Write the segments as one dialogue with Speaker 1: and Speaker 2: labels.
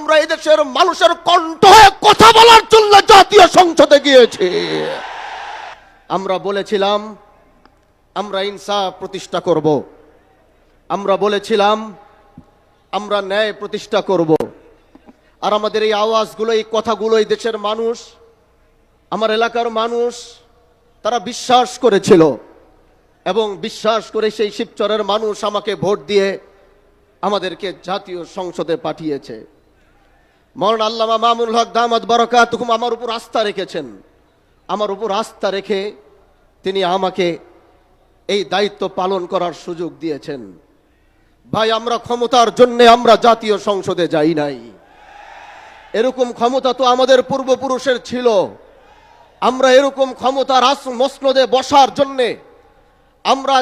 Speaker 1: আমরা এদেশের মানুষের কণ্ঠ হয়ে কথা বলার জন্য জাতীয় সংসদে গিয়েছি। আমরা বলেছিলাম আমরা ইনসাফ প্রতিষ্ঠা করব, আমরা বলেছিলাম আমরা ন্যায় প্রতিষ্ঠা করব। আর আমাদের এই আওয়াজগুলো, এই কথাগুলো এই দেশের মানুষ, আমার এলাকার মানুষ তারা বিশ্বাস করেছিল এবং বিশ্বাস করে সেই শিবচরের মানুষ আমাকে ভোট দিয়ে আমাদেরকে জাতীয় সংসদে পাঠিয়েছে। মওলানা আল্লামা মামুনুল হক দামাত বারাকাতুহুম আমার উপর আস্থা রেখেছেন। আমার উপর আস্থা রেখে তিনি আমাকে এই দায়িত্ব পালন করার সুযোগ দিয়েছেন। ভাই, আমরা ক্ষমতার জন্য আমরা জাতীয় সংসদে যাই নাই। এরকম ক্ষমতা তো আমাদের পূর্বপুরুষের ছিল। আমরা এরকম ক্ষমতার মসনদে বসার জন্যে, আমরা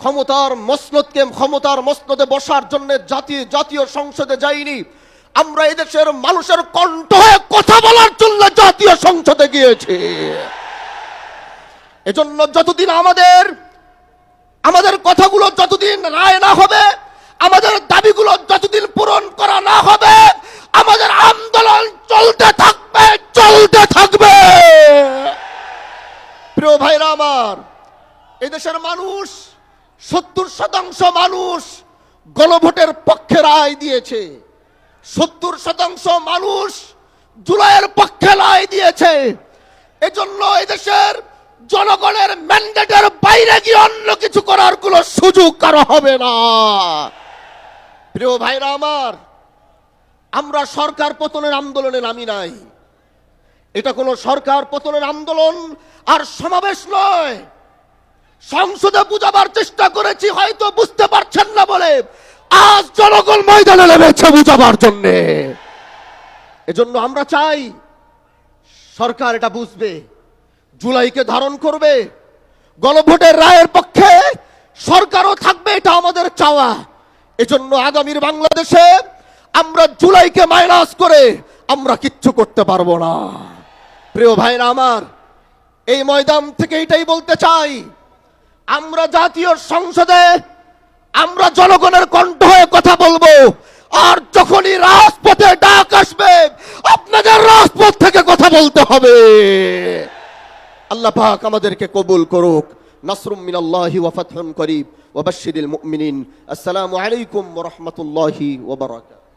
Speaker 1: ক্ষমতার মসনদে বসার জন্য জাতীয় সংসদে যাইনি। আমরা এদেশের মানুষের কণ্ঠ হয়ে কথা বলার জন্য জাতীয় সংসদে গিয়েছি। এজন্য যতদিন আমাদের কথাগুলো যতদিন রায় না হবে, আমাদের দাবিগুলো যতদিন পূরণ করা না হবে, আমাদের আন্দোলন চলতে থাকবে। প্রিয় ভাইরা আমার, এদেশের মানুষ 70% মানুষ গণভোটের পক্ষে রায় দিয়েছে। 70% মানুষ জুলাইয়ের পক্ষে রায় দিয়েছে। এজন্য এদেশের জনগণের ম্যান্ডেটের বাইরে গিয়ে অন্য কিছু করার কোনো সুযোগ কারো হবে না। প্রিয় ভাইরা আমার, আমরা সরকার পতনের আন্দোলনে নামি নাই। এটা কোনো সরকার পতনের আন্দোলন আর সমাবেশ নয়। সংসদে বুঝাবার চেষ্টা করেছি, হয়তো বুঝতে পারছেন না বলে আজ জনগণ ময়দানে নেমেছে বুঝাবার জন্য। এজন্য আমরা চাই সরকার এটা বুঝবে, জুলাইকে ধারণ করবে, গণভোটের রায়ের পক্ষে সরকারও থাকবে, এটা আমাদের চাওয়া। এজন্য আগামীর বাংলাদেশে আমরা জুলাইকে মাইনাস করে আমরা কিচ্ছু করতে পারবো না। প্রিয় ভাইরা আমার, এই ময়দান থেকে এটাই বলতে চাই, আমরা জাতীয় সংসদে আমরা জনগণের কণ্ঠ হয়ে কথা বলবো। আর যখনই রাজপথে ডাক আসবে, আপনাদের রাজপথ থেকে কথা বলতে হবে। আল্লাহ পাক আমাদেরকে কবুল করুক। নাসরুম মিনাল্লাহি ওয়া ফাতহুন করিব ওয়া বাশশিরিল মুমিনিন। আসসালামু আলাইকুম ওয়া রাহমাতুল্লাহি ওয়া বারাকাতুহু।